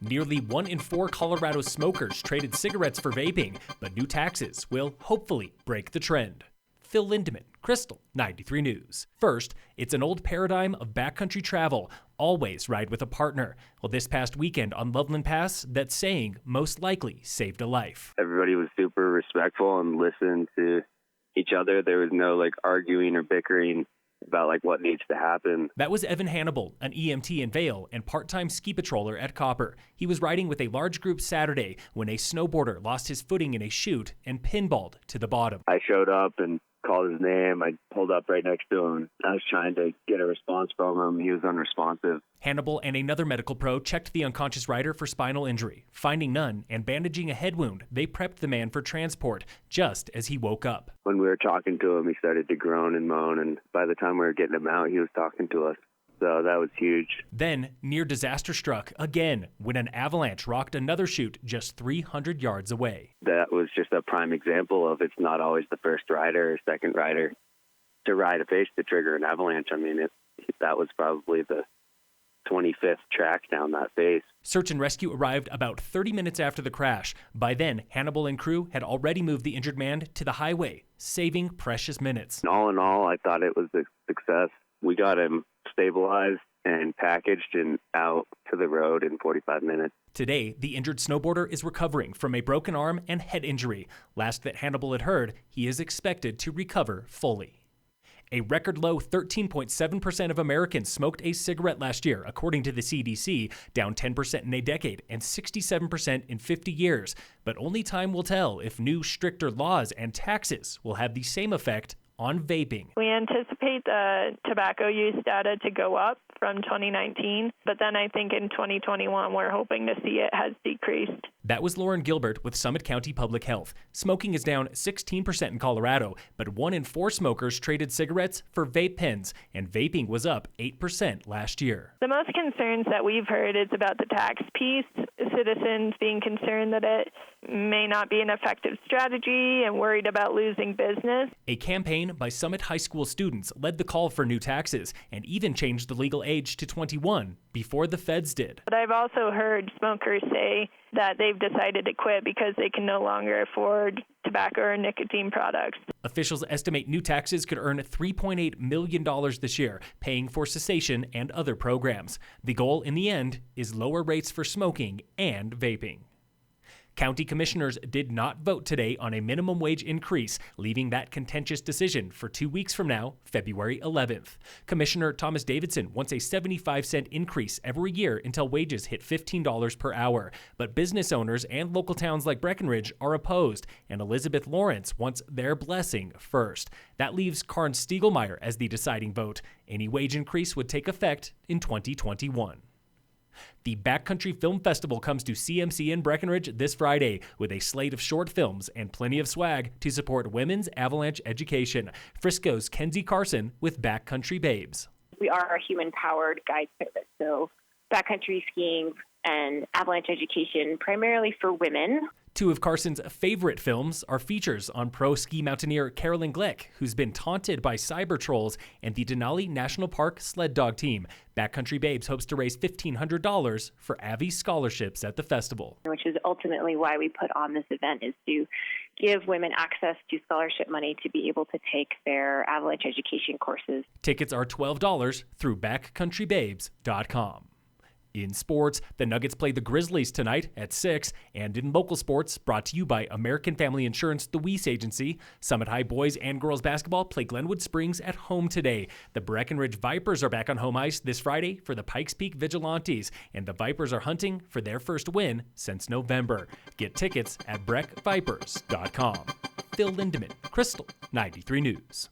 Nearly 1 in 4 Colorado smokers traded cigarettes for vaping, but new taxes will hopefully break the trend. Phil Lindemann, Crystal 93 News. First, it's an old paradigm of backcountry travel. Always ride with a partner. Well, this past weekend on Loveland Pass, that saying most likely saved a life. Everybody was super respectful and listened to each other. There was no arguing or bickering about what needs to happen. That was Evan Hannibal, an EMT in Vail and part-time ski patroller at Copper. He was riding with a large group Saturday when a snowboarder lost his footing in a chute and pinballed to the bottom. I showed up and called his name. I pulled up right next to him. I was trying to get a response from him. He was unresponsive. Hannibal and another medical pro checked the unconscious rider for spinal injury. Finding none and bandaging a head wound, they prepped the man for transport just as he woke up. When we were talking to him, he started to groan and moan, and by the time we were getting him out, he was talking to us. So that was huge. Then, near disaster struck again when an avalanche rocked another chute just 300 yards away. That was just a prime example of it's not always the first rider or second rider to ride a face to trigger an avalanche. I mean, that was probably the 25th track down that face. Search and rescue arrived about 30 minutes after the crash. By then, Hannibal and crew had already moved the injured man to the highway, saving precious minutes. All in all, I thought it was a success. We got him stabilized and packaged and out to the road in 45 minutes. Today, the injured snowboarder is recovering from a broken arm and head injury. Last that Hannibal had heard, he is expected to recover fully. A record low 13.7% of Americans smoked a cigarette last year, according to the CDC, down 10% in a decade and 67% in 50 years. But only time will tell if new, stricter laws and taxes will have the same effect on vaping. We anticipate the tobacco use data to go up from 2019, but then I think in 2021 we're hoping to see it has decreased. That was Lauren Gilbert with Summit County Public Health. Smoking is down 16% in Colorado, but 1 in 4 smokers traded cigarettes for vape pens, and vaping was up 8% last year. The most concerns that we've heard is about the tax piece, citizens being concerned that it may not be an effective strategy and worried about losing business. A campaign by Summit High School students led the call for new taxes and even changed the legal age to 21 before the feds did. But I've also heard smokers say that they've decided to quit because they can no longer afford tobacco or nicotine products. Officials estimate new taxes could earn $3.8 million this year, paying for cessation and other programs. The goal in the end is lower rates for smoking and vaping. County commissioners did not vote today on a minimum wage increase, leaving that contentious decision for 2 weeks from now, February 11th. Commissioner Thomas Davidson wants a 75-cent increase every year until wages hit $15 per hour. But business owners and local towns like Breckenridge are opposed, and Elizabeth Lawrence wants their blessing first. That leaves Karn Stiegelmeier as the deciding vote. Any wage increase would take effect in 2021. The Backcountry Film Festival comes to CMC in Breckenridge this Friday with a slate of short films and plenty of swag to support women's avalanche education. Frisco's Kenzie Carson with Backcountry Babes. We are a human-powered guide service, so backcountry skiing and avalanche education primarily for women. 2 of Carson's favorite films are features on pro ski mountaineer Carolyn Glick, who's been taunted by cyber trolls, and the Denali National Park sled dog team. Backcountry Babes hopes to raise $1,500 for Avi scholarships at the festival. Which is ultimately why we put on this event, is to give women access to scholarship money to be able to take their avalanche education courses. Tickets are $12 through backcountrybabes.com. In sports, the Nuggets play the Grizzlies tonight at 6, and in local sports, brought to you by American Family Insurance, the Weiss Agency, Summit High boys and girls basketball play Glenwood Springs at home today. The Breckenridge Vipers are back on home ice this Friday for the Pikes Peak Vigilantes, and the Vipers are hunting for their first win since November. Get tickets at breckvipers.com. Phil Lindemann, Crystal 93 News.